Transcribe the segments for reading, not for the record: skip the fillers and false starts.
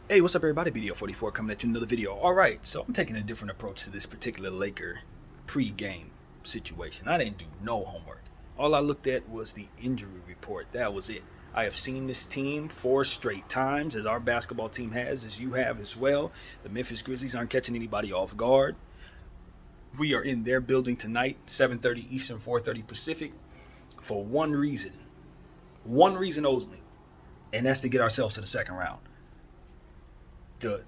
Hey, what's up everybody? BDO44 coming at you another video. Alright, so I'm taking a different approach to this particular Laker pre-game situation. I didn't do no homework. All I looked at was the injury report. That was it. I have seen this team 4 straight times, as our basketball team has, as you have as well. The Memphis Grizzlies aren't catching anybody off guard. We are in their building tonight, 7:30 Eastern, 4:30 Pacific, for one reason. One reason only, and that's to get ourselves to the second round. The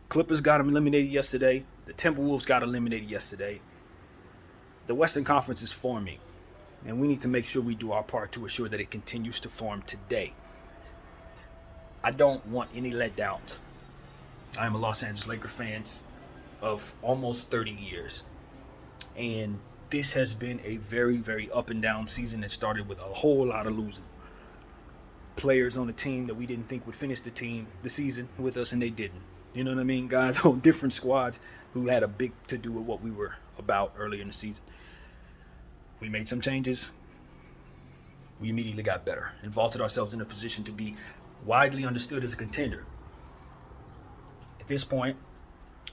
Clippers got eliminated yesterday. The Timberwolves got eliminated yesterday. The Western Conference is forming, and we need to make sure we do our part to assure that it continues to form today. I don't want any letdowns. I am a Los Angeles Lakers fan of almost 30 years, and this has been a very, very up and down season. It started with a whole lot of losing. Players on the team that we didn't think would finish the season with us, and they didn't. You know what I mean? Guys on different squads who had a big to do with what we were about earlier in the season. We made some changes. We immediately got better and vaulted ourselves in a position to be widely understood as a contender. At this point,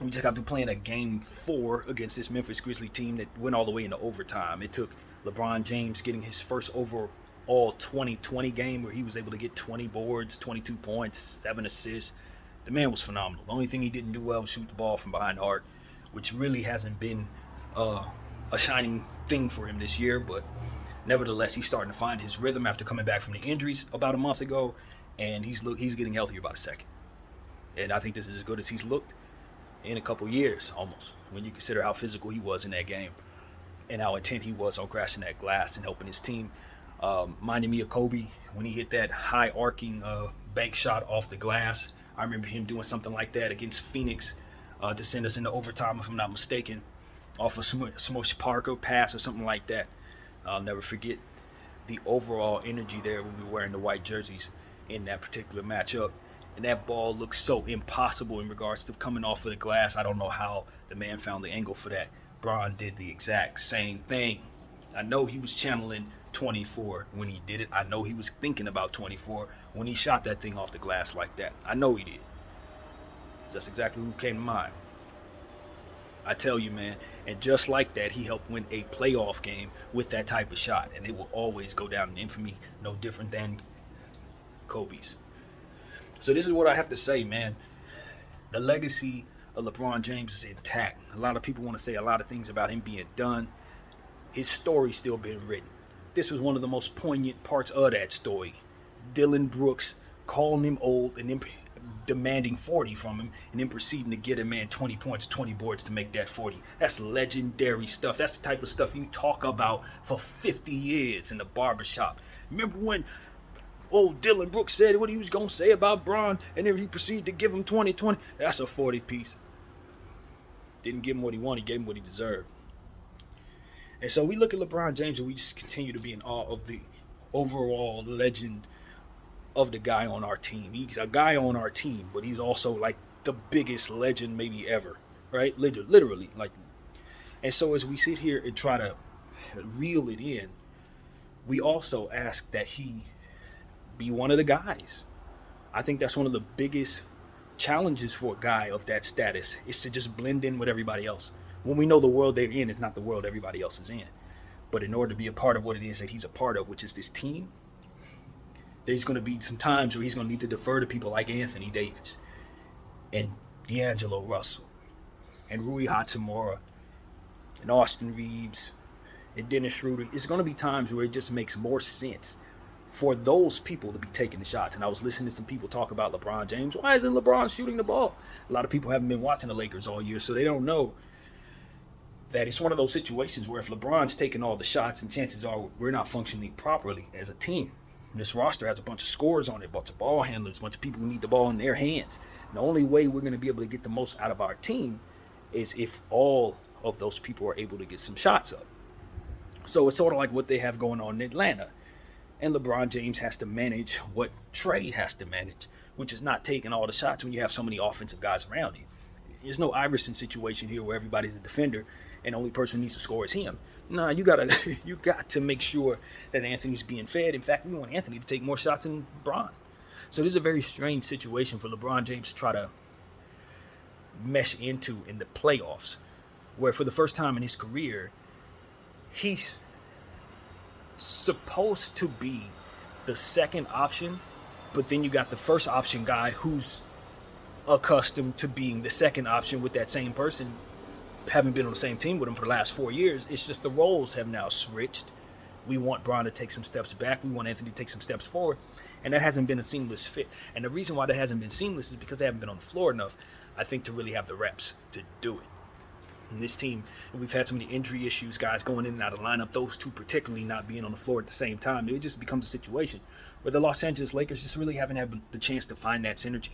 we just got to play in a game 4 against this Memphis Grizzlies team that went all the way into overtime. It took LeBron James getting his first overall 2020 game where he was able to get 20 boards, 22 points, 7 assists. The man was phenomenal. The only thing he didn't do well was shoot the ball from behind the arc, which really hasn't been a shining thing for him this year. But nevertheless, he's starting to find his rhythm after coming back from the injuries about a month ago, and he's getting healthier by the second. And I think this is as good as he's looked in a couple years, almost, when you consider how physical he was in that game and how intent he was on crashing that glass and helping his team. Minded me of Kobe when he hit that high arcing bank shot off the glass. I remember him doing something like that against Phoenix to send us into overtime, if I'm not mistaken, off a Smosh Parker pass or something like that. I'll never forget the overall energy there when we were wearing the white jerseys in that particular matchup. And that ball looked so impossible in regards to coming off of the glass. I don't know how the man found the angle for that. Bron did the exact same thing. I know he was channeling 24 when he did it. I know he was thinking about 24 when he shot that thing off the glass like that. I know he did. That's exactly who came to mind. I tell you, man. And just like that, he helped win a playoff game with that type of shot. And it will always go down in infamy, no different than Kobe's. So this is what I have to say, man. The legacy of LeBron James is intact. A lot of people want to say a lot of things about him being done. His story's still being written. This was one of the most poignant parts of that story. Dylan Brooks calling him old and then demanding 40 from him, and then proceeding to get a man 20 points, 20 boards to make that 40. That's legendary stuff. That's the type of stuff you talk about for 50 years in the barbershop. Remember when old Dylan Brooks said what he was going to say about Bron, and then he proceeded to give him 20. That's a 40 piece. Didn't give him what he wanted, he gave him what he deserved. And so we look at LeBron James and we just continue to be in awe of the overall legend of the guy on our team. He's a guy on our team, but he's also like the biggest legend maybe ever, right? Literally. And so as we sit here and try to reel it in, we also ask that he be one of the guys. I think that's one of the biggest challenges for a guy of that status, is to just blend in with everybody else. When we know the world they're in is not the world everybody else is in. But in order to be a part of what it is that he's a part of, which is this team, there's going to be some times where he's going to need to defer to people like Anthony Davis and D'Angelo Russell and Rui Hachimura and Austin Reeves and Dennis Schroeder. It's going to be times where it just makes more sense for those people to be taking the shots. And I was listening to some people talk about LeBron James. Why isn't LeBron shooting the ball? A lot of people haven't been watching the Lakers all year, so they don't know that it's one of those situations where if LeBron's taking all the shots, and chances are we're not functioning properly as a team. This roster has a bunch of scorers on it, a bunch of ball handlers, a bunch of people who need the ball in their hands. And the only way we're going to be able to get the most out of our team is if all of those people are able to get some shots up. So it's sort of like what they have going on in Atlanta. And LeBron James has to manage what Trey has to manage, which is not taking all the shots when you have so many offensive guys around you. There's no Iverson situation here where everybody's a defender and the only person who needs to score is him. Nah, you got to make sure that Anthony's being fed. In fact, we want Anthony to take more shots than Bron. So this is a very strange situation for LeBron James to try to mesh into in the playoffs, where for the first time in his career, he's supposed to be the second option, but then you got the first option guy who's accustomed to being the second option with that same person, having been on the same team with him for the last 4 years. It's just the roles have now switched. We want Bron to take some steps back. We want Anthony to take some steps forward. And that hasn't been a seamless fit. And the reason why that hasn't been seamless is because they haven't been on the floor enough, I think, to really have the reps to do it. And this team, we've had so many injury issues, guys going in and out of lineup, those two particularly not being on the floor at the same time. It just becomes a situation where the Los Angeles Lakers just really haven't had the chance to find that synergy.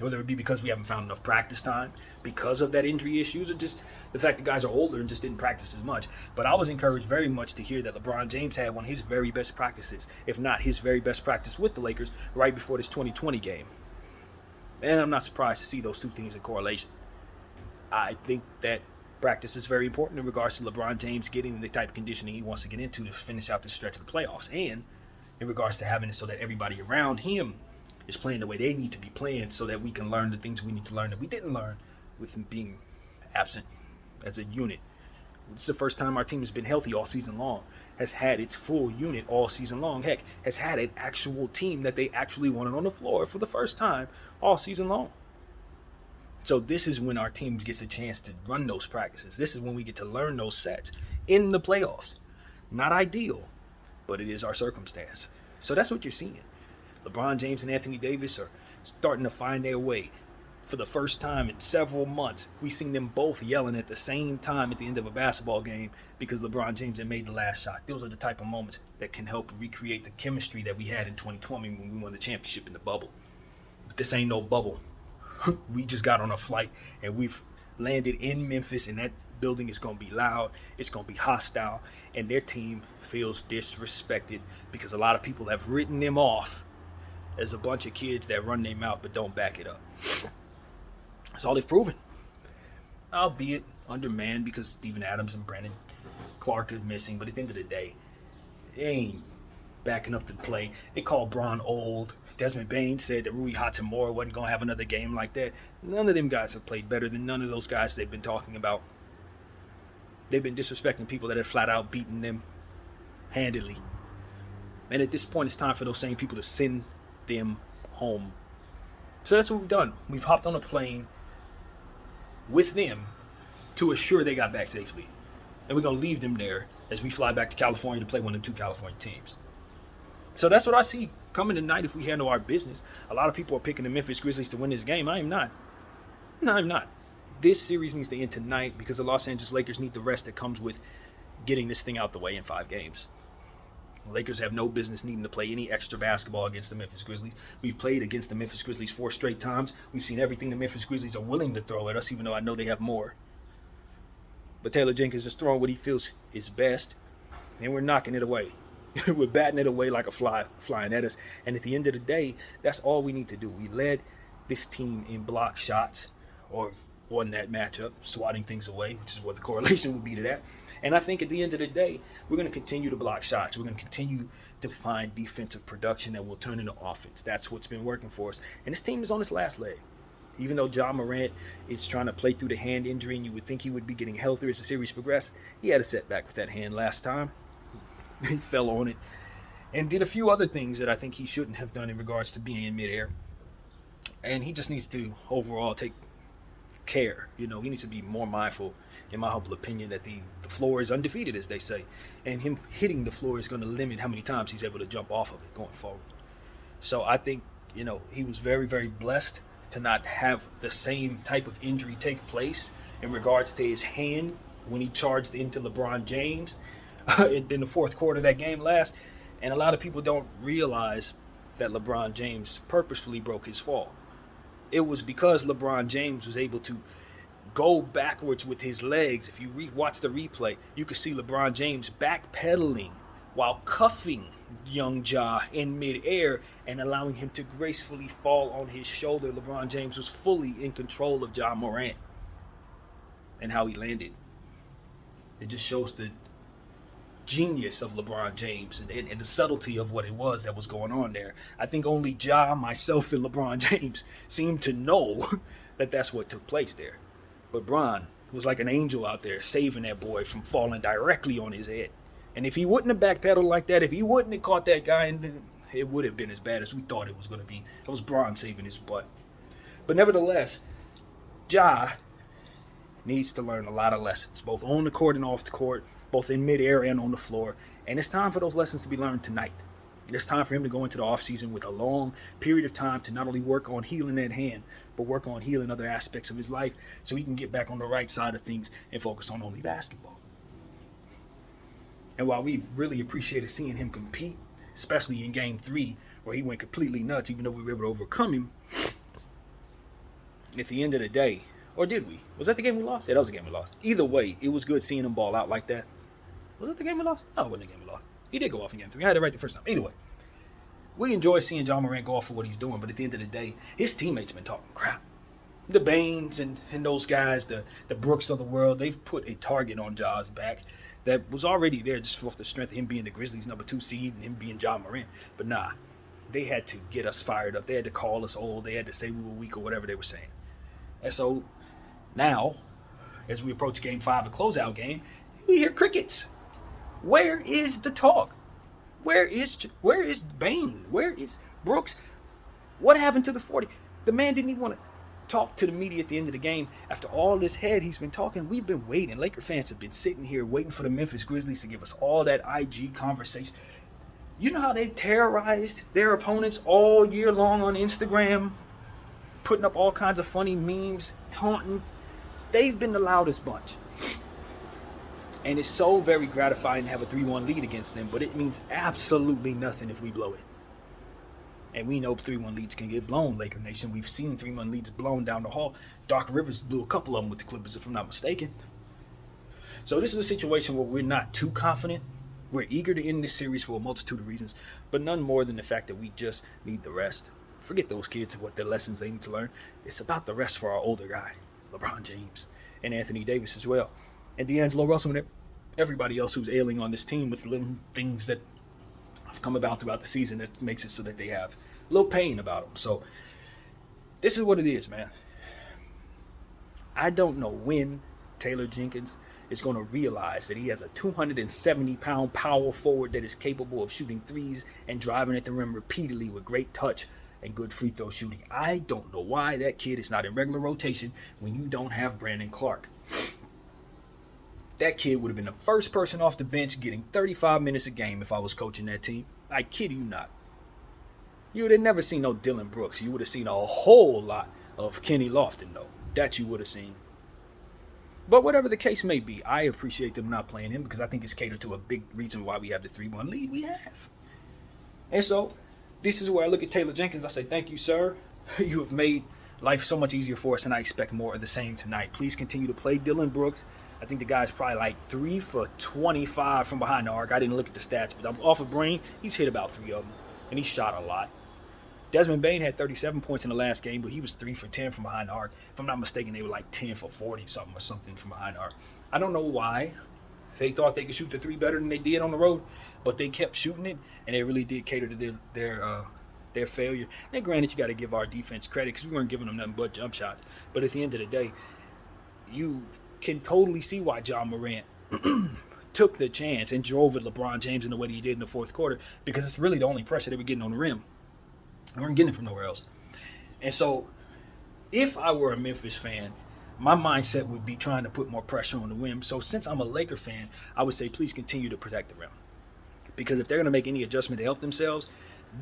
Whether it be because we haven't found enough practice time because of that injury issues, or just the fact that guys are older and just didn't practice as much. But I was encouraged very much to hear that LeBron James had one of his very best practices, if not his very best practice with the Lakers, right before this 2020 game. And I'm not surprised to see those two things in correlation. I think that practice is very important in regards to LeBron James getting the type of conditioning he wants to get into to finish out the stretch of the playoffs, and in regards to having it so that everybody around him is playing the way they need to be playing, so that we can learn the things we need to learn that we didn't learn with him being absent as a unit. It's the first time our team has been healthy all season long, has had its full unit all season long. Heck, has had an actual team that they actually wanted on the floor for the first time all season long. So this is when our team gets a chance to run those practices. This is when we get to learn those sets in the playoffs. Not ideal, but it is our circumstance. So that's what you're seeing. LeBron James and Anthony Davis are starting to find their way. For the first time in several months, we've seen them both yelling at the same time at the end of a basketball game because LeBron James had made the last shot. Those are the type of moments that can help recreate the chemistry that we had in 2020 when we won the championship in the bubble. But this ain't no bubble. We just got on a flight and we've landed in Memphis, and that building is going to be loud, it's going to be hostile, and their team feels disrespected because a lot of people have written them off as a bunch of kids that run their mouth but don't back it up. That's all they've proven. Albeit undermanned because Steven Adams and Brandon Clark are missing, but at the end of the day, they ain't backing up the play. They call Bron old. Desmond Bain said that Rui Hachimura wasn't going to have another game like that. None of them guys have played better than none of those guys they've been talking about. They've been disrespecting people that have flat out beaten them handily. And at this point, it's time for those same people to send them home. So that's what we've done. We've hopped on a plane with them to assure they got back safely. And we're going to leave them there as we fly back to California to play one of the two California teams. So that's what I see coming tonight if we handle our business. A lot of people are picking the Memphis Grizzlies to win this game. I am not. No, I'm not. This series needs to end tonight because the Los Angeles Lakers need the rest that comes with getting this thing out the way in 5 games. The Lakers have no business needing to play any extra basketball against the Memphis Grizzlies. We've played against the Memphis Grizzlies 4 straight times. We've seen everything the Memphis Grizzlies are willing to throw at us, even though I know they have more. But Taylor Jenkins is throwing what he feels is best, and we're knocking it away. We're batting it away like a fly flying at us. And at the end of the day, that's all we need to do. We led this team in block shots, or won that matchup, swatting things away, which is what the correlation would be to that. And I think at the end of the day, we're going to continue to block shots. We're going to continue to find defensive production that will turn into offense. That's what's been working for us. And this team is on its last leg. Even though Ja Morant is trying to play through the hand injury, and you would think he would be getting healthier as the series progressed, he had a setback with that hand last time. He fell on it and did a few other things that I think he shouldn't have done in regards to being in midair. And he just needs to overall take care. He needs to be more mindful, in my humble opinion, that the floor is undefeated, as they say. And him hitting the floor is going to limit how many times he's able to jump off of it going forward. So I think, he was very, very blessed to not have the same type of injury take place in regards to his hand when he charged into LeBron James in the fourth quarter of that game last. And a lot of people don't realize that LeBron James purposefully broke his fall. It was because LeBron James was able to go backwards with his legs. If you watch the replay, you can see LeBron James backpedaling while cuffing young Ja in midair and allowing him to gracefully fall on his shoulder. LeBron James was fully in control of Ja Morant and how he landed. It just shows the genius of LeBron James and the subtlety of what it was that was going on there. I think only Ja, myself, and LeBron James seemed to know that that's what took place there. But Bron was like an angel out there saving that boy from falling directly on his head. And if he wouldn't have backpedaled like that, if he wouldn't have caught that guy, it would have been as bad as we thought it was going to be. It was Bron saving his butt. But nevertheless, Ja needs to learn a lot of lessons, both on the court and off the court, both in midair and on the floor. And it's time for those lessons to be learned tonight. It's time for him to go into the offseason with a long period of time to not only work on healing that hand, but work on healing other aspects of his life so he can get back on the right side of things and focus on only basketball. And while we've really appreciated seeing him compete, especially in Game 3, where he went completely nuts, even though we were able to overcome him, at the end of the day, or did we? Was that the game we lost? Yeah, that was the game we lost. Either way, it was good seeing him ball out like that. Was that the game we lost? No, it wasn't the game we lost. He did go off in Game 3. I had it right the first time. Either way, we enjoy seeing Ja Morant go off for what he's doing, but at the end of the day, his teammates been talking crap. The Baines and those guys, the Brooks of the world, they've put a target on Ja's back that was already there just off the strength of him being the Grizzlies' number 2 seed and him being Ja Morant. But nah, they had to get us fired up. They had to call us old. They had to say we were weak or whatever they were saying. And so now, as we approach Game 5, a closeout game, we hear crickets. Where is the talk? Where is Bain? Where is Brooks? What happened to the 40? The man didn't even want to talk to the media at the end of the game. After all this head he's been talking, we've been waiting. Laker fans have been sitting here waiting for the Memphis Grizzlies to give us all that IG conversation. You know how they terrorized their opponents all year long on Instagram, putting up all kinds of funny memes, taunting. They've been the loudest bunch. And it's so very gratifying to have a 3-1 lead against them, but it means absolutely nothing if we blow it. And we know 3-1 leads can get blown, Laker Nation. We've seen 3-1 leads blown down the hall. Doc Rivers blew a couple of them with the Clippers, if I'm not mistaken. So this is a situation where we're not too confident. We're eager to end this series for a multitude of reasons, but none more than the fact that we just need the rest. Forget those kids and what their lessons they need to learn. It's about the rest for our older guy, LeBron James, and Anthony Davis as well. And D'Angelo Russell and everybody else who's ailing on this team with little things that have come about throughout the season that makes it so that they have a little pain about them. So this is what it is, man. I don't know when Taylor Jenkins is going to realize that he has a 270-pound power forward that is capable of shooting threes and driving at the rim repeatedly with great touch and good free throw shooting. I don't know why that kid is not in regular rotation when you don't have Brandon Clark. That kid would have been the first person off the bench getting 35 minutes a game if I was coaching that team. I kid you not. You would have never seen no Dylan Brooks. You would have seen a whole lot of Kenny Lofton, though. That you would have seen. But whatever the case may be, I appreciate them not playing him because I think it's catered to a big reason why we have the 3-1 lead we have. And so, this is where I look at Taylor Jenkins. I say, thank you, sir. You have made life so much easier for us, and I expect more of the same tonight. Please continue to play Dylan Brooks. I think the guy's probably like 3 for 25 from behind the arc. I didn't look at the stats, but I'm off of brain. He's hit about 3 of them, and he shot a lot. Desmond Bane had 37 points in the last game, but he was 3 for 10 from behind the arc. If I'm not mistaken, they were like 10 for 40 something from behind the arc. I don't know why they thought they could shoot the 3 better than they did on the road, but they kept shooting it, and they really did cater to their failure. And granted, you got to give our defense credit because we weren't giving them nothing but jump shots. But at the end of the day, you can totally see why Ja Morant took the chance and drove at LeBron James in the way that he did in the fourth quarter, because it's really the only pressure they were getting on the rim. They weren't getting it from nowhere else. And so if I were a Memphis fan, my mindset would be trying to put more pressure on the rim. So since I'm a Laker fan, I would say please continue to protect the rim. Because if they're going to make any adjustment to help themselves,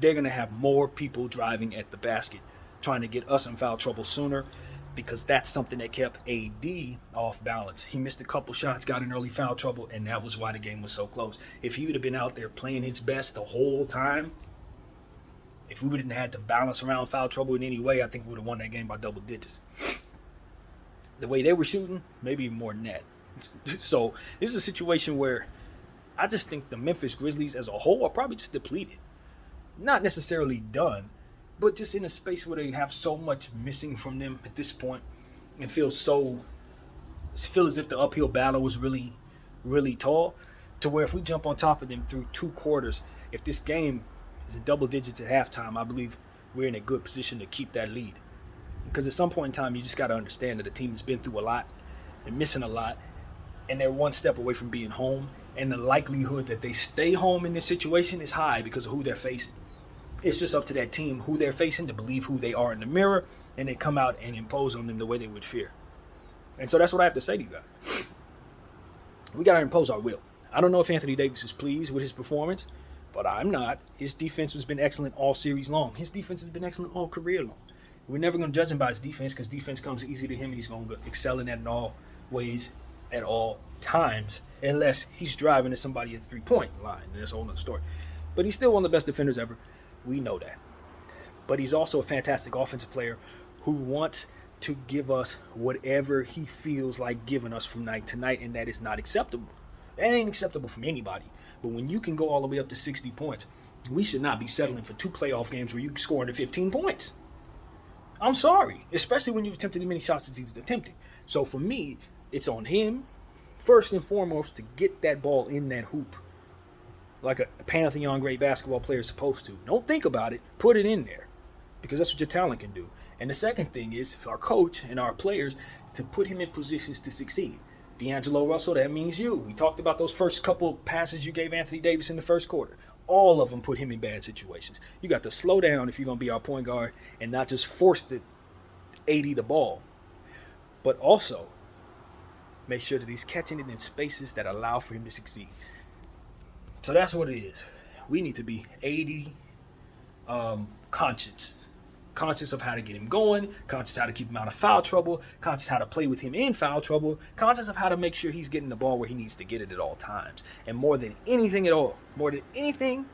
they're going to have more people driving at the basket, trying to get us in foul trouble sooner, because that's something that kept AD off balance. He missed a couple shots, got in early foul trouble, and that was why the game was so close. If he would have been out there playing his best the whole time, if we wouldn't have had to balance around foul trouble in any way, I think we would have won that game by double digits. The way they were shooting, maybe even more than that. So this is a situation where I just think the Memphis Grizzlies as a whole are probably just depleted. Not necessarily done, but just in a space where they have so much missing from them at this point and feel as if the uphill battle was really, really tall. to where if we jump on top of them through 2 quarters, if this game is in double digits at halftime, I believe we're in a good position to keep that lead. Because at some point in time, you just got to understand that the team has been through a lot, they're missing a lot, and they're one step away from being home. And the likelihood that they stay home in this situation is high because of who they're facing. It's just up to that team who they're facing to believe who they are in the mirror, and then come out and impose on them the way they would fear. And so that's what I have to say to you guys. We got to impose our will. I don't know if Anthony Davis is pleased with his performance, but I'm not. His defense has been excellent all series long. His defense has been excellent all career long. We're never going to judge him by his defense because defense comes easy to him and he's going to excel in that in all ways at all times, unless he's driving to somebody at the 3-point line. That's a whole other story. But he's still one of the best defenders ever. We know that. But he's also a fantastic offensive player who wants to give us whatever he feels like giving us from night to night, and that is not acceptable. That ain't acceptable from anybody. But when you can go all the way up to 60 points, we should not be settling for 2 playoff games where you score under 15 points. I'm sorry, especially when you've attempted as many shots as he's attempting. So for me, it's on him, first and foremost, to get that ball in that hoop like a Pantheon great basketball player is supposed to. Don't think about it. Put it in there because that's what your talent can do. And the second thing is for our coach and our players to put him in positions to succeed. D'Angelo Russell, that means you. We talked about those first couple passes you gave Anthony Davis in the first quarter. All of them put him in bad situations. You got to slow down if you're going to be our point guard and not just force the 80 the ball, but also make sure that he's catching it in spaces that allow for him to succeed. So that's what it is. We need to be 80 conscious of how to get him going, conscious how to keep him out of foul trouble, conscious how to play with him in foul trouble, conscious of how to make sure he's getting the ball where he needs to get it at all times. And more than anything at all, more than anything,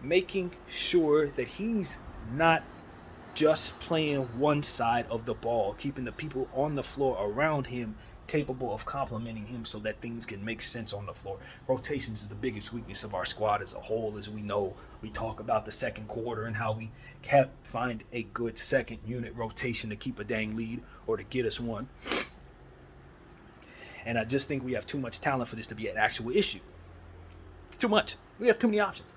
making sure that he's not just playing one side of the ball, keeping the people on the floor around him capable of complementing him so that things can make sense on the floor. Rotations is the biggest weakness of our squad as a whole. As we know, we talk about the second quarter and how we can't find a good second unit rotation to keep a dang lead or to get us one. And I just think we have too much talent for this to be an actual issue. It's too much. We have too many options.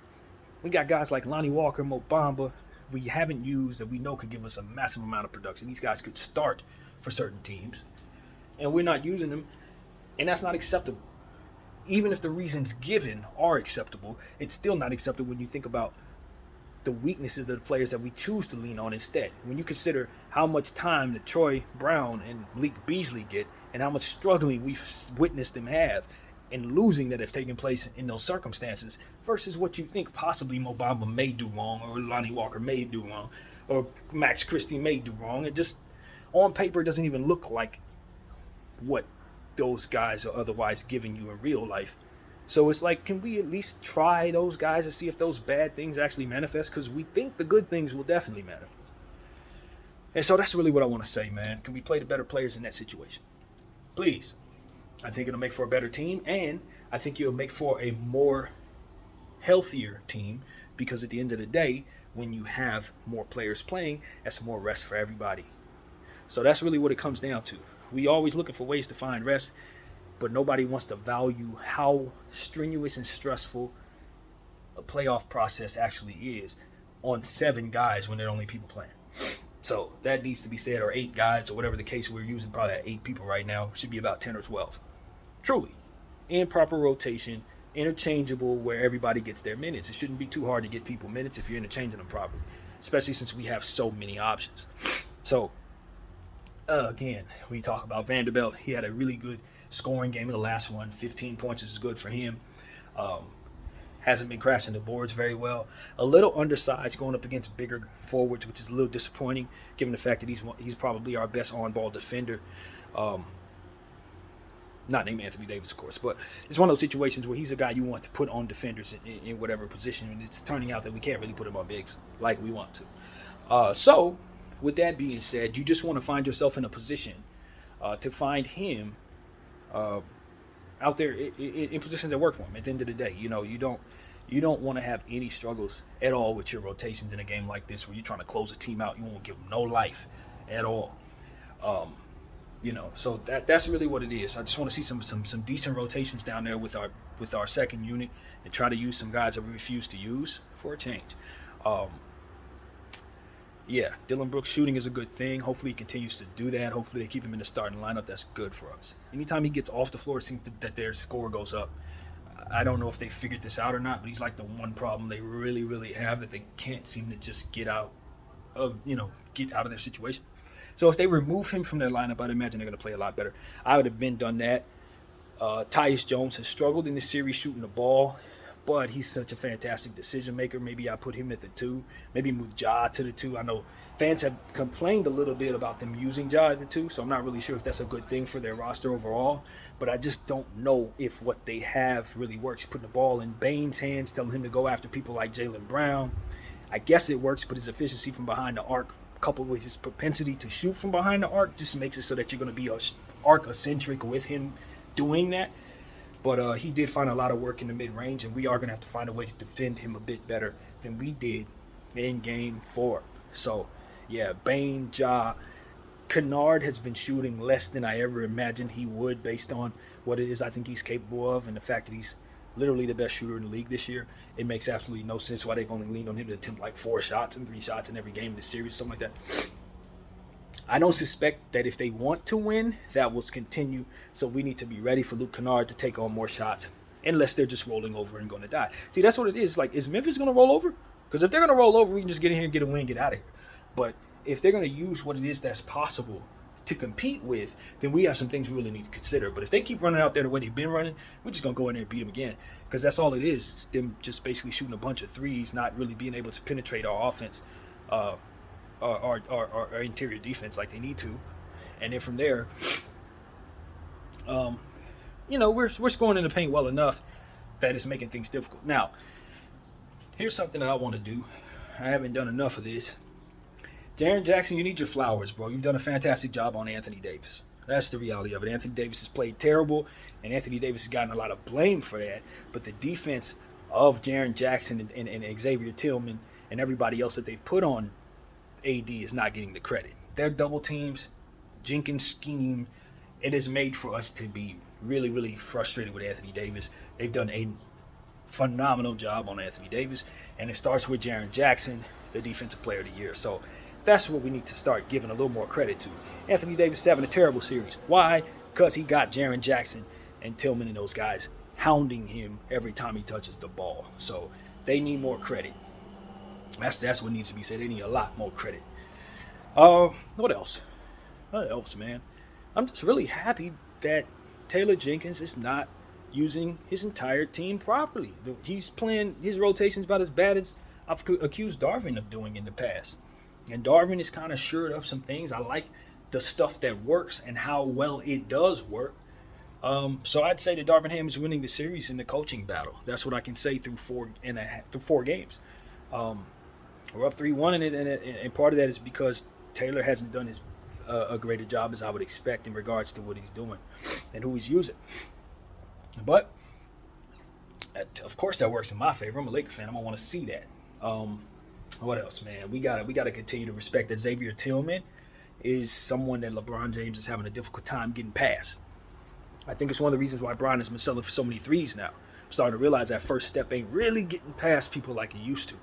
We got guys like Lonnie Walker, Mo Bamba, we haven't used that we know could give us a massive amount of production. These guys could start for certain teams, and we're not using them, and that's not acceptable. Even if the reasons given are acceptable, it's still not acceptable when you think about the weaknesses of the players that we choose to lean on instead. When you consider how much time that Troy Brown and Malik Beasley get and how much struggling we've witnessed them have and losing that have taken place in those circumstances versus what you think possibly Mo Bamba may do wrong or Lonnie Walker may do wrong or Max Christie may do wrong. It just, on paper, doesn't even look like what those guys are otherwise giving you in real life. So it's like, can we at least try those guys to see if those bad things actually manifest? Because we think the good things will definitely manifest. And so that's really what I want to say, man. Can we play the better players in that situation? Please. I think it'll make for a better team, and I think it'll make for a more healthier team because at the end of the day, when you have more players playing, that's more rest for everybody. So that's really what it comes down to. We always looking for ways to find rest, but nobody wants to value how strenuous and stressful a playoff process actually is on 7 guys when there are only people playing. So that needs to be said, or 8 guys, or whatever the case. We're using probably 8 people right now. Should be about 10 or 12. Truly. In proper rotation, interchangeable where everybody gets their minutes. It shouldn't be too hard to get people minutes if you're interchanging them properly, especially since we have so many options. So, again, we talk about Vanderbilt. He had a really good scoring game in the last one. 15 points is good for him. Hasn't been crashing the boards very well. A little undersized going up against bigger forwards, which is a little disappointing given the fact that he's probably our best on-ball defender. Not named Anthony Davis, of course, but it's one of those situations where he's a guy you want to put on defenders in whatever position, and it's turning out that we can't really put him on bigs like we want to. So, with that being said, you just want to find yourself in a position to find him out there in positions that work for him. At the end of the day, you don't want to have any struggles at all with your rotations in a game like this where you're trying to close a team out. You won't give them no life at all. So that's really what it is. I just want to see some decent rotations down there with our second unit, and try to use some guys that we refuse to use for a change. Um, yeah, Dylan Brooks shooting is a good thing. Hopefully he continues to do that. Hopefully they keep him in the starting lineup. That's good for us. Anytime he gets off the floor, it seems that their score goes up. I don't know if they figured this out or not, but he's like the one problem they really, really have, that they can't seem to just get out of their situation. So if they remove him from their lineup, I'd imagine they're going to play a lot better. I would have done that. Tyus Jones has struggled in this series shooting the ball, but he's such a fantastic decision maker. Maybe I put him at the 2. Maybe move Ja to the 2. I know fans have complained a little bit about them using Ja at the 2, so I'm not really sure if that's a good thing for their roster overall. But I just don't know if what they have really works. Putting the ball in Bane's hands, telling him to go after people like Jaylen Brown. I guess it works, but his efficiency from behind the arc, coupled with his propensity to shoot from behind the arc, just makes it so that you're going to be arc-eccentric with him doing that. But he did find a lot of work in the mid-range, and we are going to have to find a way to defend him a bit better than we did in Game 4. So, yeah, Bane, Ja. Kennard has been shooting less than I ever imagined he would, based on what it is I think he's capable of, and the fact that he's literally the best shooter in the league this year. It makes absolutely no sense why they've only leaned on him to attempt like 4 shots and 3 shots in every game in the series, something like that. I don't suspect that if they want to win, that will continue. So we need to be ready for Luke Kennard to take on more shots, unless they're just rolling over and going to die. See, that's what it is. Like, is Memphis going to roll over? Because if they're going to roll over, we can just get in here and get a win and get out of here. But if they're going to use what it is that's possible to compete with, then we have some things we really need to consider. But if they keep running out there the way they've been running, we're just going to go in there and beat them again. Because that's all it is. It's them just basically shooting a bunch of threes, not really being able to penetrate our offense, our interior defense like they need to. And then from there, we're scoring in the paint well enough that it's making things difficult. Now, here's something that I want to do. I haven't done enough of this. Jaren Jackson, you need your flowers, bro. You've done a fantastic job on Anthony Davis. That's the reality of it. Anthony Davis has played terrible, and Anthony Davis has gotten a lot of blame for that. But the defense of Jaren Jackson and Xavier Tillman and everybody else that they've put on AD is not getting the credit. Their double teams, Jenkins' scheme, it is made for us to be really, really frustrated with Anthony Davis. They've done a phenomenal job on Anthony Davis, and it starts with Jaren Jackson, the Defensive Player of the Year. So that's what we need to start giving a little more credit to. Anthony Davis is having a terrible series. Why? Because he got Jaren Jackson and Tillman and those guys hounding him every time he touches the ball. So they need more credit. That's what needs to be said. They need a lot more credit. What else? What else, man? I'm just really happy that Taylor Jenkins is not using his entire team properly. He's playing his rotations about as bad as I've accused Darvin of doing in the past. And Darvin has kind of shored up some things. I like the stuff that works and how well it does work. So I'd say that Darvin Ham is winning the series in the coaching battle. That's what I can say through 4 games. We're up 3-1, and part of that is because Taylor hasn't done a greater job as I would expect in regards to what he's doing and who he's using. But of course that works in my favor. I'm a Laker fan. I want to see that. What else, man? We gotta continue to respect that Xavier Tillman is someone that LeBron James is having a difficult time getting past. I think it's one of the reasons why Brian has been selling for so many threes now. I'm starting to realize that first step ain't really getting past people like he used to.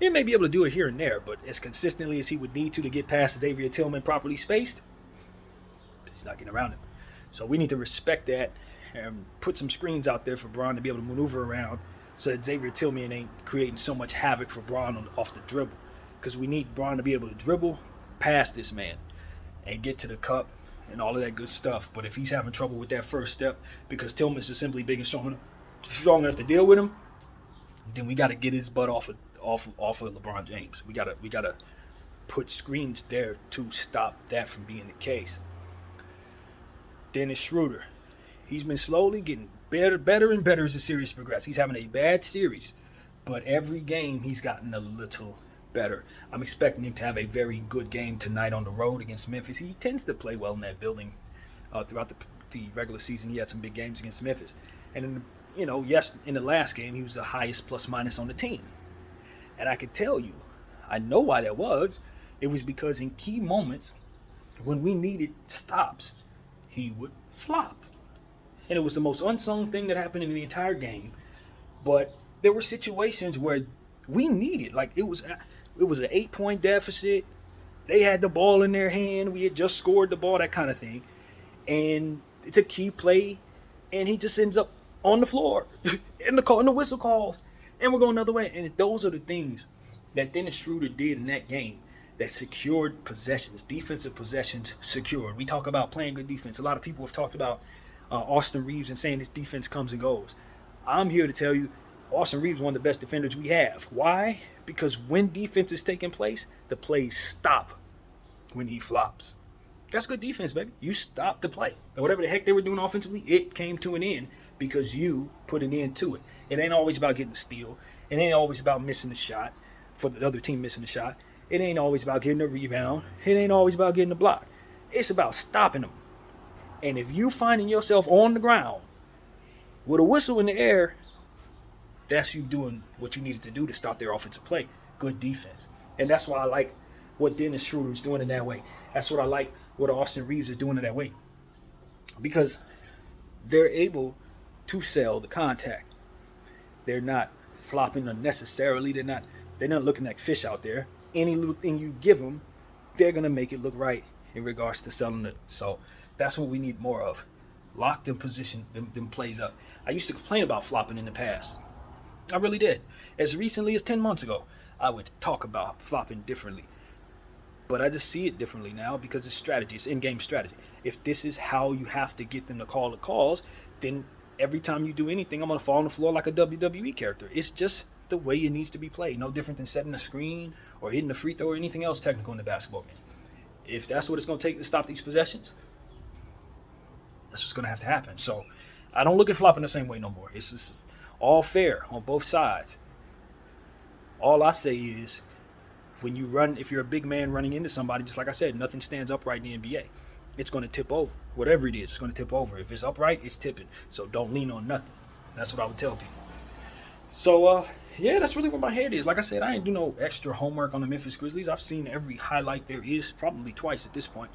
He may be able to do it here and there, but as consistently as he would need to get past Xavier Tillman properly spaced, he's not getting around him. So we need to respect that and put some screens out there for Bron to be able to maneuver around, so that Xavier Tillman ain't creating so much havoc for Bron off the dribble. Because we need Bron to be able to dribble past this man and get to the cup and all of that good stuff. But if he's having trouble with that first step because Tillman's just simply big and strong enough to deal with him, then we got to get his butt off of LeBron James. We gotta put screens there to stop that from being the case. Dennis Schroeder, he's been slowly getting better and better as the series progresses. He's having a bad series, but every game he's gotten a little better. I'm expecting him to have a very good game tonight on the road against Memphis. He tends to play well in that building throughout the regular season. He had some big games against Memphis. And in the last game, he was the highest plus-minus on the team. And I can tell you, I know why that was. It was because in key moments, when we needed stops, he would flop. And it was the most unsung thing that happened in the entire game. But there were situations where we needed, like it was an 8-point deficit. They had the ball in their hand. We had just scored the ball, that kind of thing. And it's a key play, and he just ends up on the floor, and the whistle calls, and we're going another way. And those are the things that Dennis Schroeder did in that game that secured possessions, defensive possessions secured. We talk about playing good defense. A lot of people have talked about Austin Reeves and saying his defense comes and goes. I'm here to tell you, Austin Reeves is one of the best defenders we have. Why? Because when defense is taking place, the plays stop when he flops. That's good defense, baby. You stop the play. And whatever the heck they were doing offensively, it came to an end because you put an end to it. It ain't always about getting the steal. It ain't always about missing the shot for the other team missing the shot. It ain't always about getting a rebound. It ain't always about getting a block. It's about stopping them. And if you finding yourself on the ground with a whistle in the air, that's you doing what you needed to do to stop their offensive play. Good defense. And that's why I like what Dennis Schroeder is doing in that way. That's what I like what Austin Reeves is doing in that way. Because they're able to sell the contact. They're not flopping unnecessarily. They're not looking like fish out there. Any little thing you give them, they're going to make it look right in regards to selling it. So that's what we need more of. Locked in position, them plays up. I used to complain about flopping in the past. I really did. As recently as 10 months ago, I would talk about flopping differently. But I just see it differently now because it's strategy. It's in-game strategy. If this is how you have to get them to call the calls, then every time you do anything, I'm going to fall on the floor like a WWE character. It's just the way it needs to be played. No different than setting a screen or hitting a free throw or anything else technical in the basketball game. If that's what it's going to take to stop these possessions, that's what's going to have to happen. So I don't look at flopping the same way no more. It's just all fair on both sides. All I say is when you run, if you're a big man running into somebody, just like I said, nothing stands upright in the NBA. It's going to tip over. Whatever it is, it's going to tip over. If it's upright, it's tipping. So don't lean on nothing. That's what I would tell people. So, yeah, that's really where my head is. Like I said, I ain't do no extra homework on the Memphis Grizzlies. I've seen every highlight there is, probably twice at this point.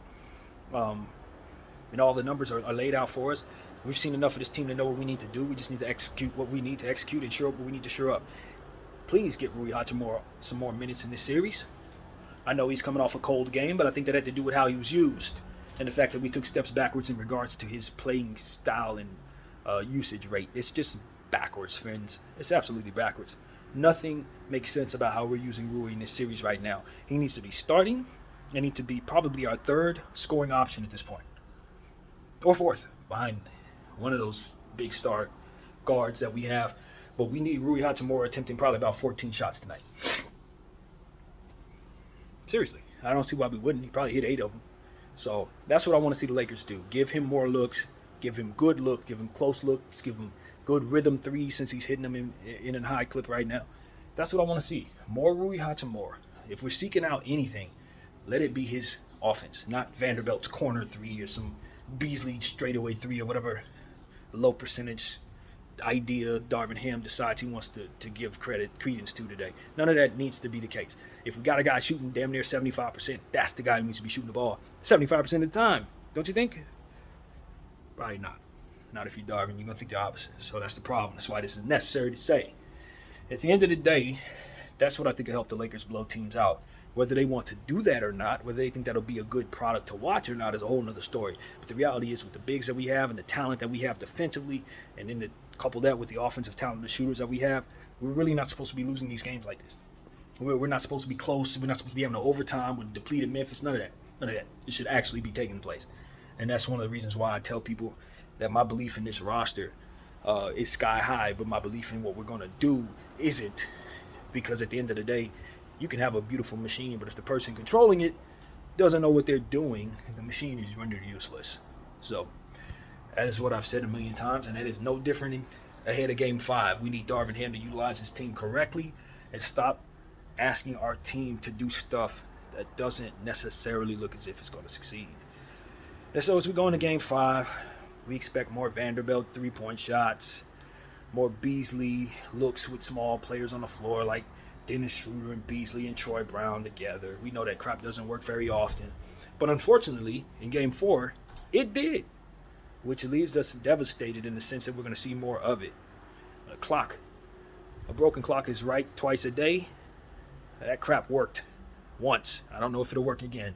And all the numbers are laid out for us. We've seen enough of this team to know what we need to do. We just need to execute what we need to execute and shore up what we need to shore up. Please get Rui Hachimura some more minutes in this series. I know he's coming off a cold game, but I think that had to do with how he was used and the fact that we took steps backwards in regards to his playing style and usage rate. It's just backwards, friends. It's absolutely backwards. Nothing makes sense about how we're using Rui in this series right now. He needs to be starting and needs to be probably our third scoring option at this point. Or fourth, behind one of those big star guards that we have. But we need Rui Hachimura attempting probably about 14 shots tonight. Seriously, I don't see why we wouldn't. He probably hit 8 of them. So that's what I want to see the Lakers do. Give him more looks. Give him good looks. Give him close looks. Give him good rhythm threes since he's hitting them in a high clip right now. That's what I want to see. More Rui Hachimura. If we're seeking out anything, let it be his offense, not Vanderbilt's corner three or some Beasley straightaway three or whatever low percentage idea Darvin Ham decides he wants to give credence to today. None of that needs to be the case. If we got a guy shooting damn near 75%, that's the guy who needs to be shooting the ball 75% of the time. Don't you think? Probably not. Not if you're Darvin. You're going to think the opposite. So that's the problem. That's why this is necessary to say. At the end of the day, that's what I think will help the Lakers blow teams out. Whether they want to do that or not, whether they think that'll be a good product to watch or not is a whole nother story. But the reality is with the bigs that we have and the talent that we have defensively, and then couple that with the offensive talent, the shooters that we have, we're really not supposed to be losing these games like this. We're not supposed to be close. We're not supposed to be having an overtime with depleted Memphis. None of that. None of that. It should actually be taking place. And that's one of the reasons why I tell people that my belief in this roster is sky high, but my belief in what we're going to do isn't. Because at the end of the day, you can have a beautiful machine, but if the person controlling it doesn't know what they're doing, the machine is rendered useless. So that is what I've said a million times, and it is no different ahead of Game 5. We need Darvin Ham to utilize his team correctly and stop asking our team to do stuff that doesn't necessarily look as if it's going to succeed. And so as we go into Game 5, we expect more Vanderbilt three-point shots, more Beasley looks with small players on the floor like Dennis Schroeder and Beasley and Troy Brown together. We know that crap doesn't work very often. But unfortunately, in Game 4, it did. which leaves us devastated in the sense that we're going to see more of it. A broken clock is right twice a day. That crap worked once. I don't know if it'll work again,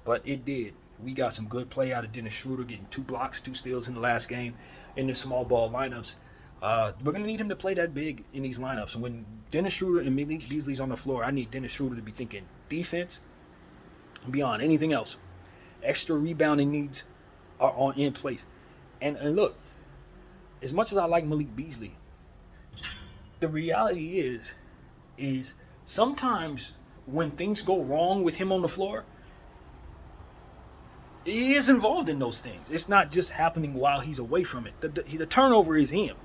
but it did. We got some good play out of Dennis Schroeder, getting 2 blocks, 2 steals in the last game in the small ball lineups. We're going to need him to play that big in these lineups. And when Dennis Schroeder and Malik Beasley's on the floor, I need Dennis Schroeder to be thinking defense beyond anything else. Extra rebounding needs are in place. And look, as much as I like Malik Beasley, the reality is sometimes when things go wrong with him on the floor, he is involved in those things. It's not just happening while he's away from it. The turnover is him.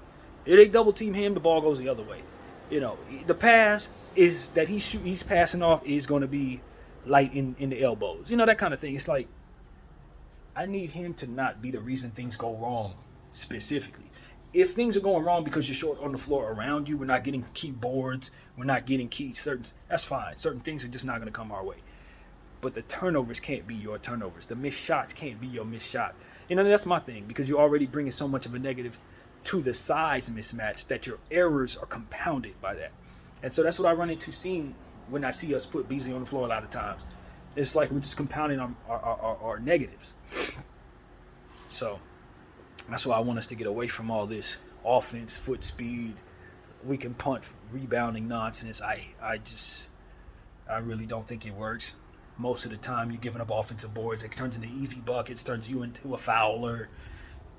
If they double team him, the ball goes the other way. You know, the pass is that he's passing off is going to be light in the elbows. You know, that kind of thing. It's like, I need him to not be the reason things go wrong specifically. If things are going wrong because you're short on the floor around you, we're not getting key boards, we're not getting key that's fine. Certain things are just not going to come our way. But the turnovers can't be your turnovers. The missed shots can't be your missed shot. You know, that's my thing, because you're already bringing so much of a negative to the size mismatch that your errors are compounded by that. And so that's what I run into seeing when I see us put Beasley on the floor a lot of times. It's like we're just compounding our negatives. So that's why I want us to get away from all this offense, foot speed, we can punt, rebounding nonsense. I really don't think it works. Most of the time, you're giving up offensive boards. It turns into easy buckets, turns you into a fouler.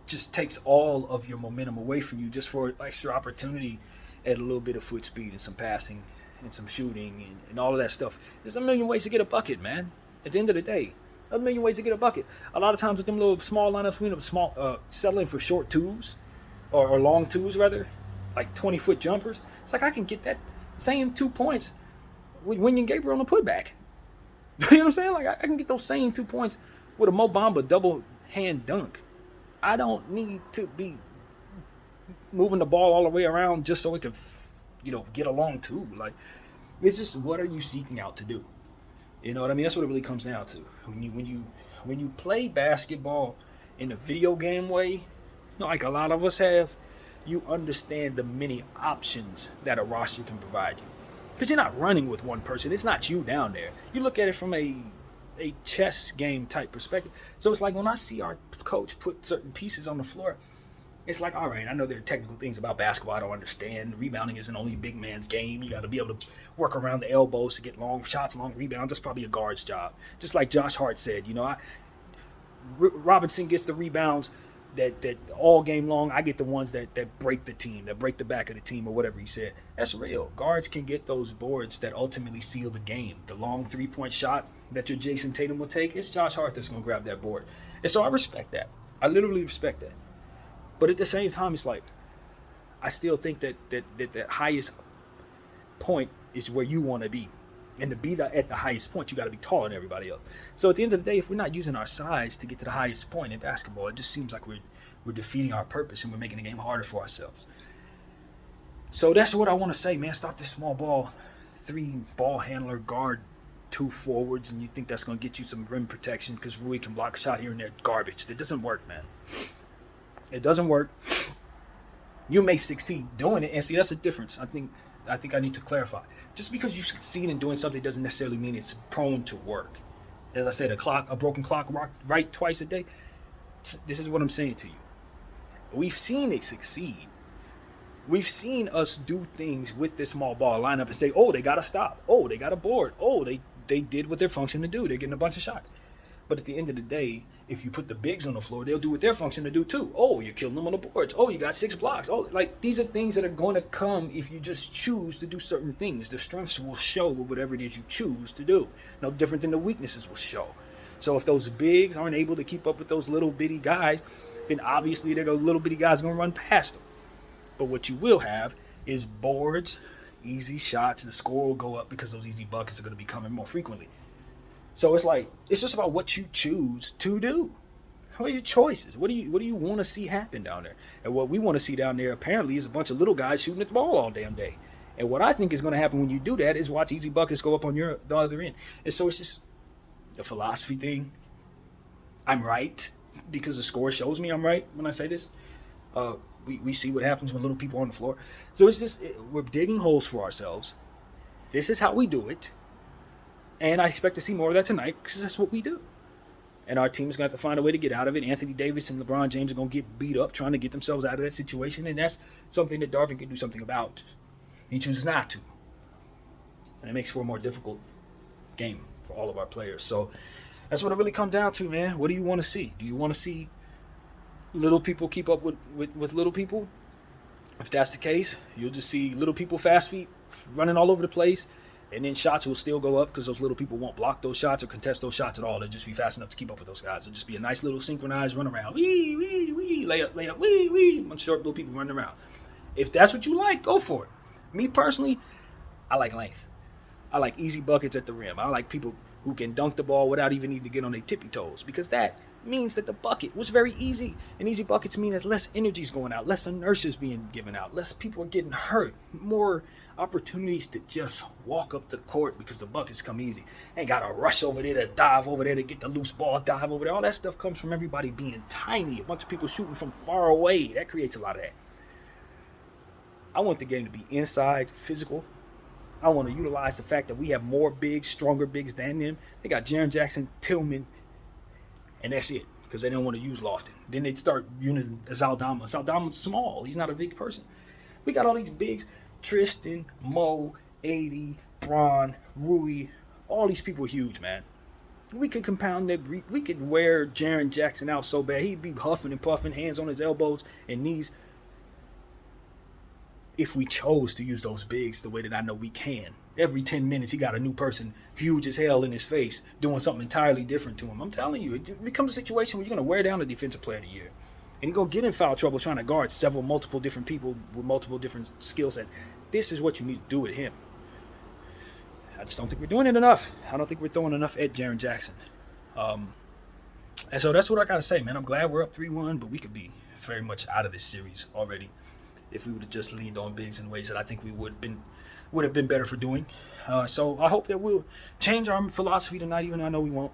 Just takes all of your momentum away from you just for extra opportunity at a little bit of foot speed and some passing and some shooting and all of that stuff. There's a million ways to get a bucket, man. At the end of the day, a million ways to get a bucket. A lot of times with them little small lineups, we end up settling for short twos or long twos rather, like 20-foot jumpers. It's like I can get that same 2 points with Wenyen Gabriel on the putback. You know what I'm saying? Like I can get those same 2 points with a Mo Bamba double hand dunk. I don't need to be moving the ball all the way around just so it can, get a long two. Like, it's just, what are you seeking out to do? You know what I mean? That's what it really comes down to. When you play basketball in a video game way, like a lot of us have, you understand the many options that a roster can provide you. Because you're not running with one person. It's not you down there. You look at it from a chess game type perspective. So it's like when I see our coach put certain pieces on the floor, it's like, all right, I know there are technical things about basketball I don't understand. Rebounding isn't only a big man's game. You got to be able to work around the elbows to get long shots, long rebounds. That's probably a guard's job. Just like Josh Hart said, Robinson gets the rebounds that all game long. I get the ones that break the team, that break the back of the team or whatever he said. That's real. Guards can get those boards that ultimately seal the game. The long 3-point shot that your Jason Tatum will take, it's Josh Hart that's going to grab that board. And so I respect that. I literally respect that. But at the same time, it's like, I still think that the highest point is where you want to be. And to be at the highest point, you got to be taller than everybody else. So at the end of the day, if we're not using our size to get to the highest point in basketball, it just seems like we're defeating our purpose and we're making the game harder for ourselves. So that's what I want to say, man. Stop this small ball, 3 ball handler, guard, 2 forwards, and you think that's going to get you some rim protection because Rui can block a shot here and there. Garbage. That doesn't work, man. It doesn't work. You may succeed doing it, and see, that's the difference. I think I need to clarify. Just because you succeed in doing something doesn't necessarily mean it's prone to work. As I said, a broken clock right twice a day. This is what I'm saying to you. We've seen it succeed. We've seen us do things with this small ball lineup and say, oh, they got to stop. Oh, they got a board. Oh, they did what they're functioning to do. They're getting a bunch of shots. But at the end of the day, if you put the bigs on the floor, they'll do what they're functioning to do too. Oh, you're killing them on the boards. Oh, you got 6 blocks. Oh, like these are things that are going to come if you just choose to do certain things. The strengths will show with whatever it is you choose to do. No different than the weaknesses will show. So if those bigs aren't able to keep up with those little bitty guys, then obviously they're little bitty guys going to run past them. But what you will have is boards, easy shots. The score will go up because those easy buckets are going to be coming more frequently. So it's like, it's just about what you choose to do. What are your choices? What do you want to see happen down there? And what we want to see down there apparently is a bunch of little guys shooting at the ball all damn day. And what I think is going to happen when you do that is watch easy buckets go up on the other end. And so it's just a philosophy thing. I'm right. because the score shows me I'm right when I say this. We see what happens when little people are on the floor. So it's just, we're digging holes for ourselves. This is how we do it. And I expect to see more of that tonight because that's what we do. And our team is going to have to find a way to get out of it. Anthony Davis and LeBron James are going to get beat up trying to get themselves out of that situation. And that's something that Darvin can do something about. He chooses not to. And it makes for a more difficult game for all of our players. So that's what it really comes down to, man. What do you want to see? Do you want to see little people keep up with little people? If that's the case, you'll just see little people fast feet running all over the place. And then shots will still go up because those little people won't block those shots or contest those shots at all. They'll just be fast enough to keep up with those guys. It'll just be a nice little synchronized run around. Wee, wee, wee, layup, wee, wee. A bunch of short little people running around. If that's what you like, go for it. Me personally, I like length. I like easy buckets at the rim. I like people who can dunk the ball without even needing to get on their tippy toes, because that means that the bucket was very easy. And easy buckets mean that less energy is going out, less inertia is being given out, less people are getting hurt, more opportunities to just walk up the court because the buckets come easy. Ain't got to rush over there to dive over there to get the loose ball, dive over there. All that stuff comes from everybody being tiny, a bunch of people shooting from far away. That creates a lot of that. I want the game to be inside, physical. I want to utilize the fact that we have more bigs, stronger bigs than them. They got Jaren Jackson, Tillman, and that's it, because they don't want to use Lofton. Then they'd start using Zaldama. Zaldama's small. He's not a big person. We got all these bigs. Tristan, Mo, 80, Braun, Rui. All these people are huge, man. We could compound that. We could wear Jaren Jackson out so bad. He'd be huffing and puffing, hands on his elbows and knees, if we chose to use those bigs the way that I know we can. Every 10 minutes, he got a new person huge as hell in his face doing something entirely different to him. I'm telling you, it becomes a situation where you're going to wear down the defensive player of the year. And you're going to get in foul trouble trying to guard multiple different people with multiple different skill sets. This is what you need to do with him. I just don't think we're doing it enough. I don't think we're throwing enough at Jaren Jackson. And so that's what I got to say, man. I'm glad we're up 3-1, but we could be very much out of this series already if we would have just leaned on bigs in ways that I think we would have been better for doing. So I hope that we'll change our philosophy tonight, even though I know we won't.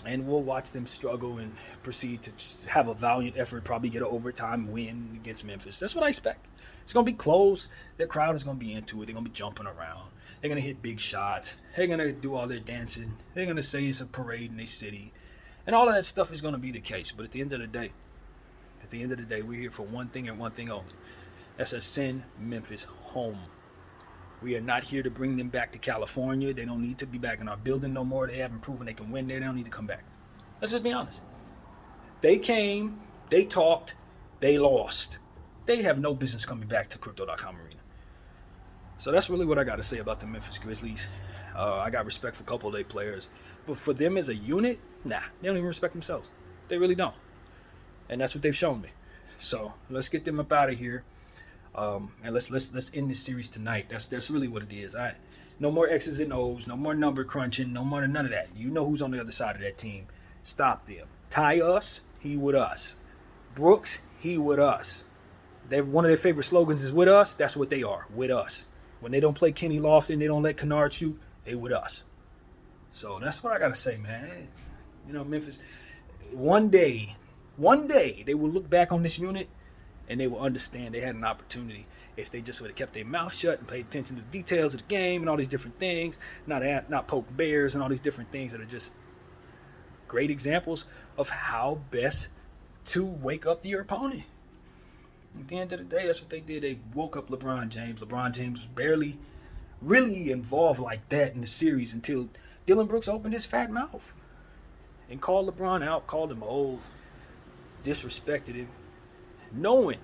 And we'll watch them struggle and proceed to just have a valiant effort, probably get an overtime win against Memphis. That's what I expect. It's going to be close. Their crowd is going to be into it. They're going to be jumping around. They're going to hit big shots. They're going to do all their dancing. They're going to say it's a parade in their city. And all of that stuff is going to be the case. But at the end of the day, we're here for one thing and one thing only. That's to send Memphis home. We are not here to bring them back to California. They don't need to be back in our building no more. They haven't proven they can win there. They don't need to come back. Let's just be honest. They came, they talked, they lost. They have no business coming back to Crypto.com Arena. So that's really what I got to say about the Memphis Grizzlies. I got respect for a couple of their players. But for them as a unit, nah, they don't even respect themselves. They really don't. And that's what they've shown me. So let's get them up out of here. And let's end this series tonight. That's really what it is. All right. No more X's and O's. No more number crunching. No more none of that. You know who's on the other side of that team. Stop them. Ty us, he with us. Brooks, he with us. One of their favorite slogans is with us. That's what they are, with us. When they don't play Kenny Lofton, they don't let Kennard shoot, they with us. So that's what I got to say, man. You know, Memphis, one day, they will look back on this unit and they will understand they had an opportunity if they just would have kept their mouth shut and paid attention to the details of the game and all these different things, not poke bears and all these different things that are just great examples of how best to wake up your opponent. At the end of the day, that's what they did. They woke up LeBron James. LeBron James was barely really involved like that in the series until Dylan Brooks opened his fat mouth and called LeBron out, called him old, disrespected him, knowing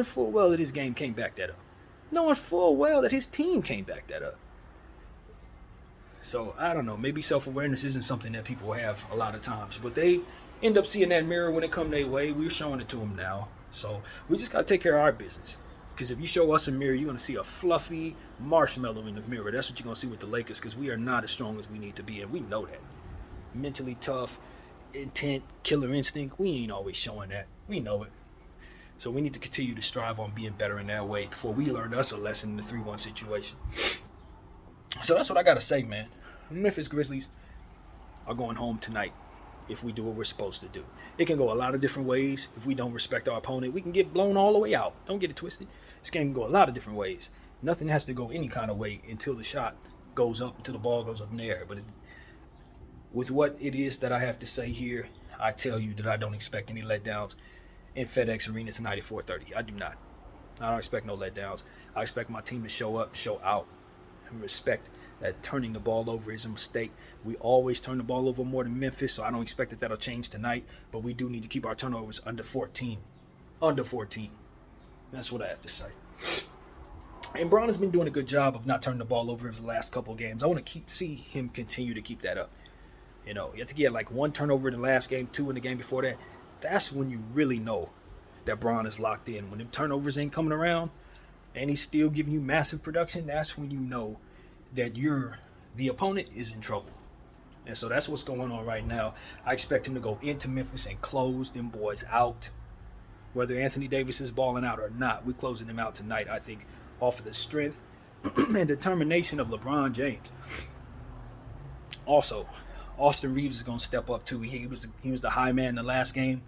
full well that his game can't back that up. Knowing full well that his team can't back that up. So, I don't know. Maybe self-awareness isn't something that people have a lot of times. But they end up seeing that mirror when it come their way. We're showing it to them now. So, we just got to take care of our business. Because if you show us a mirror, you're going to see a fluffy marshmallow in the mirror. That's what you're going to see with the Lakers, because we are not as strong as we need to be. And we know that. Mentally tough, intent, killer instinct. We ain't always showing that. We know it. So we need to continue to strive on being better in that way before we learn us a lesson in the 3-1 situation. So that's what I got to say, man. Memphis Grizzlies are going home tonight if we do what we're supposed to do. It can go a lot of different ways. If we don't respect our opponent, we can get blown all the way out. Don't get it twisted. This game can go a lot of different ways. Nothing has to go any kind of way until the shot goes up, until the ball goes up in the air. But with what it is that I have to say here, I tell you that I don't expect any letdowns in FedEx Arena tonight at 4:30. I do not. I don't expect no letdowns. I expect my team to show up, show out, and respect that turning the ball over is a mistake. We always turn the ball over more than Memphis, so I don't expect that that'll change tonight. But we do need to keep our turnovers under 14. Under 14. That's what I have to say. And Braun has been doing a good job of not turning the ball over his last couple of games. I want to see him continue to keep that up. You know, you have to get like 1 turnover in the last game, 2 in the game before that. That's when you really know that Braun is locked in. When them turnovers ain't coming around and he's still giving you massive production, that's when you know that the opponent is in trouble. And so that's what's going on right now. I expect him to go into Memphis and close them boys out. Whether Anthony Davis is balling out or not, we're closing him out tonight, I think, off of the strength and determination of LeBron James. Also, Austin Reeves is going to step up too. He was the high man in the last game.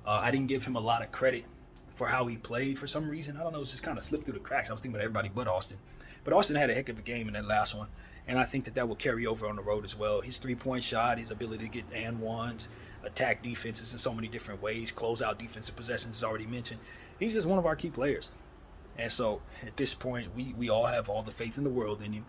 I didn't give him a lot of credit for how he played for some reason. I don't know. It's just kind of slipped through the cracks. I was thinking about everybody but Austin. But Austin had a heck of a game in that last one. And I think that will carry over on the road as well. His three-point shot, his ability to get and ones, attack defenses in so many different ways, close out defensive possessions is already mentioned. He's just one of our key players. And so at this point, we all have all the faith in the world in him.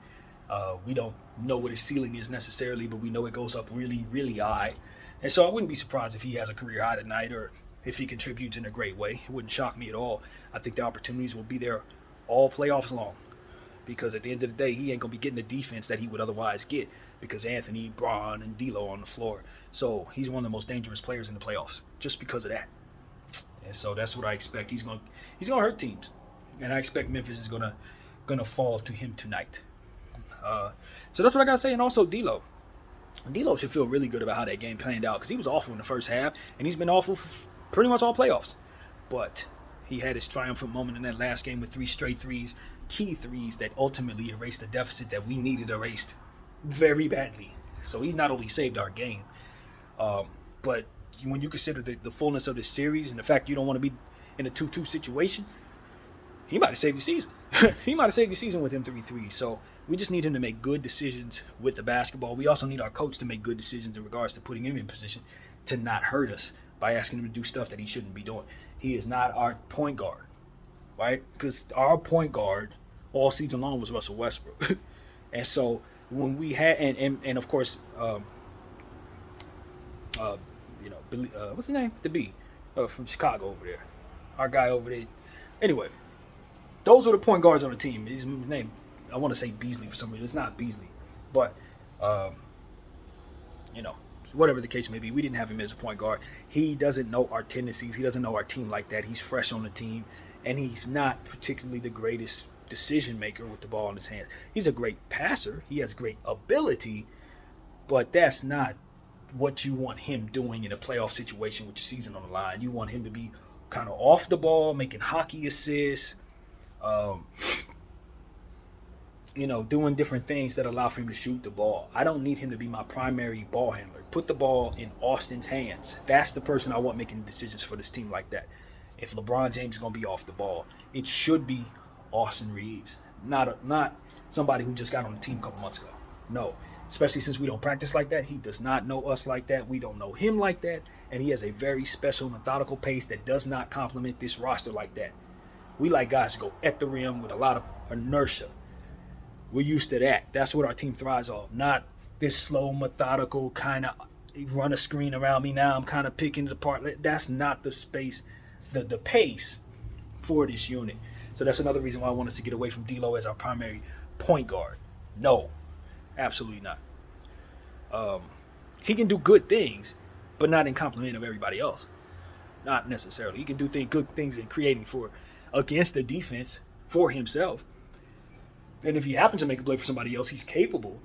We don't know what his ceiling is necessarily, but we know it goes up really, really high. And so I wouldn't be surprised if he has a career high tonight or if he contributes in a great way. It wouldn't shock me at all. I think the opportunities will be there all playoffs long. Because at the end of the day, he ain't going to be getting the defense that he would otherwise get because Anthony, Braun, and D'Lo on the floor. So he's one of the most dangerous players in the playoffs just because of that. And so that's what I expect. He's going to hurt teams. And I expect Memphis is going to fall to him tonight. So that's what I got to say. And also D'Lo. D'Lo should feel really good about how that game panned out because he was awful in the first half, and he's been awful pretty much all playoffs. But he had his triumphant moment in that last game with 3 straight threes, key threes that ultimately erased the deficit that we needed erased very badly. So he not only saved our game, but when you consider the fullness of the series and the fact you don't want to be in a 2-2 situation, he might have saved the season. He might have saved the season with him 3 threes. So we just need him to make good decisions with the basketball. We also need our coach to make good decisions in regards to putting him in position to not hurt us by asking him to do stuff that he shouldn't be doing. He is not our point guard, right? Because our point guard all season long was Russell Westbrook. And so when we had, and of course, what's his name? The B from Chicago over there. Our guy over there. Anyway, those are the point guards on the team. His name, I want to say Beasley for some reason. It's not Beasley. But, whatever the case may be, we didn't have him as a point guard. He doesn't know our tendencies. He doesn't know our team like that. He's fresh on the team. And he's not particularly the greatest decision maker with the ball in his hands. He's a great passer. He has great ability. But that's not what you want him doing in a playoff situation with your season on the line. You want him to be kind of off the ball, making hockey assists, doing different things that allow for him to shoot the ball. I don't need him to be my primary ball handler. Put the ball in Austin's hands. That's the person I want making decisions for this team like that. If LeBron James is going to be off the ball, it should be Austin Reeves, not somebody who just got on the team a couple months ago. No, especially since we don't practice like that. He does not know us like that. We don't know him like that. And he has a very special, methodical pace that does not complement this roster like that. We like guys to go at the rim with a lot of inertia. We're used to that. That's what our team thrives off. Not this slow, methodical kind of run a screen around me now. I'm kind of picking it apart. That's not the space, the pace for this unit. So that's another reason why I want us to get away from D'Lo as our primary point guard. No, absolutely not. He can do good things, but not in complement of everybody else. Not necessarily. He can do good things in creating against the defense for himself. And if he happens to make a play for somebody else, he's capable.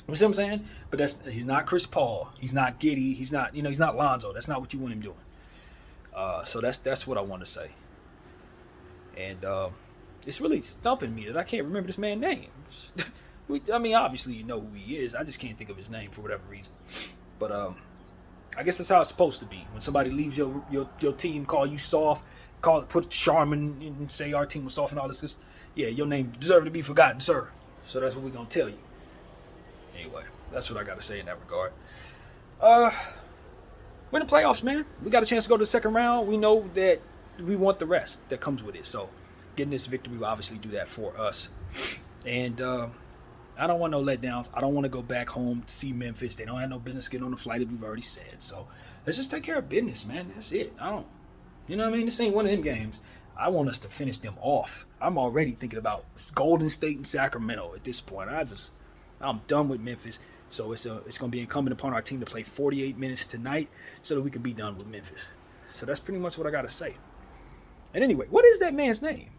You see what I'm saying? But he's not Chris Paul. He's not Giddey. He's not Lonzo. That's not what you want him doing. So that's what I want to say. And it's really stumping me that I can't remember this man's name. Obviously you know who he is. I just can't think of his name for whatever reason. But I guess that's how it's supposed to be. When somebody leaves your team, call you soft, put Charmin and say our team was soft and all this. Yeah, your name deserved to be forgotten, sir. So that's what we're gonna tell you. Anyway, that's what I gotta say in that regard. We're in the playoffs, man. We got a chance to go to the second round. We know that we want the rest that comes with it. So getting this victory will obviously do that for us. And I don't want no letdowns. I don't want to go back home to see Memphis. They don't have no business getting on the flight, as we've already said. So let's just take care of business, man. That's it. You know what I mean? This ain't one of them games. I want us to finish them off. I'm already thinking about Golden State and Sacramento at this point. I'm done with Memphis. So it's going to be incumbent upon our team to play 48 minutes tonight so that we can be done with Memphis. So that's pretty much what I got to say. And anyway, what is that man's name?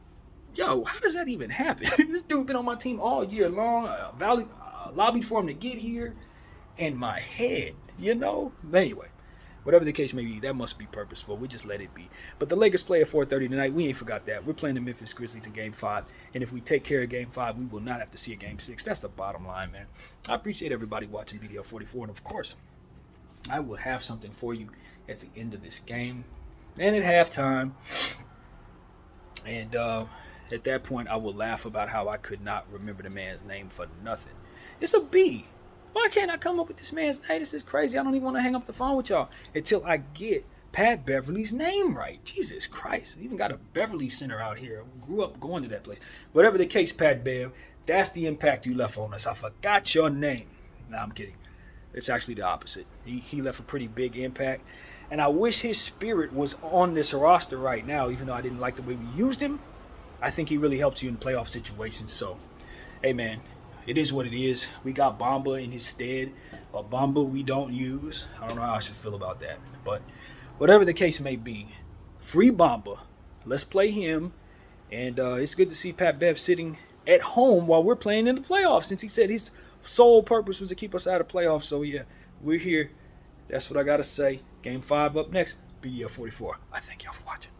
Yo, how does that even happen? This dude been on my team all year long. Lobbied for him to get here. And my head, But anyway, whatever the case may be, that must be purposeful. We just let it be. But the Lakers play at 4:30 tonight. We ain't forgot that. We're playing the Memphis Grizzlies in Game 5. And if we take care of Game 5, we will not have to see a Game 6. That's the bottom line, man. I appreciate everybody watching video 44. And, of course, I will have something for you at the end of this game and at halftime. And at that point, I will laugh about how I could not remember the man's name for nothing. It's a B. Why can't I come up with this man's name? This is crazy. I don't even want to hang up the phone with y'all until I get Pat Beverly's name right. Jesus Christ. Even got a Beverly Center out here. Grew up going to that place. Whatever the case, Pat Bev, that's the impact you left on us. I forgot your name. Nah, I'm kidding. It's actually the opposite. He left a pretty big impact. And I wish his spirit was on this roster right now, even though I didn't like the way we used him. I think he really helps you in playoff situations. So, hey, man, it is what it is. We got Bamba in his stead. A Bamba we don't use. I don't know how I should feel about that. But whatever the case may be, free Bamba. Let's play him. And it's good to see Pat Bev sitting at home while we're playing in the playoffs, since he said his sole purpose was to keep us out of playoffs. So, yeah, we're here. That's what I got to say. Game 5 up next. BDL 44. I thank y'all for watching.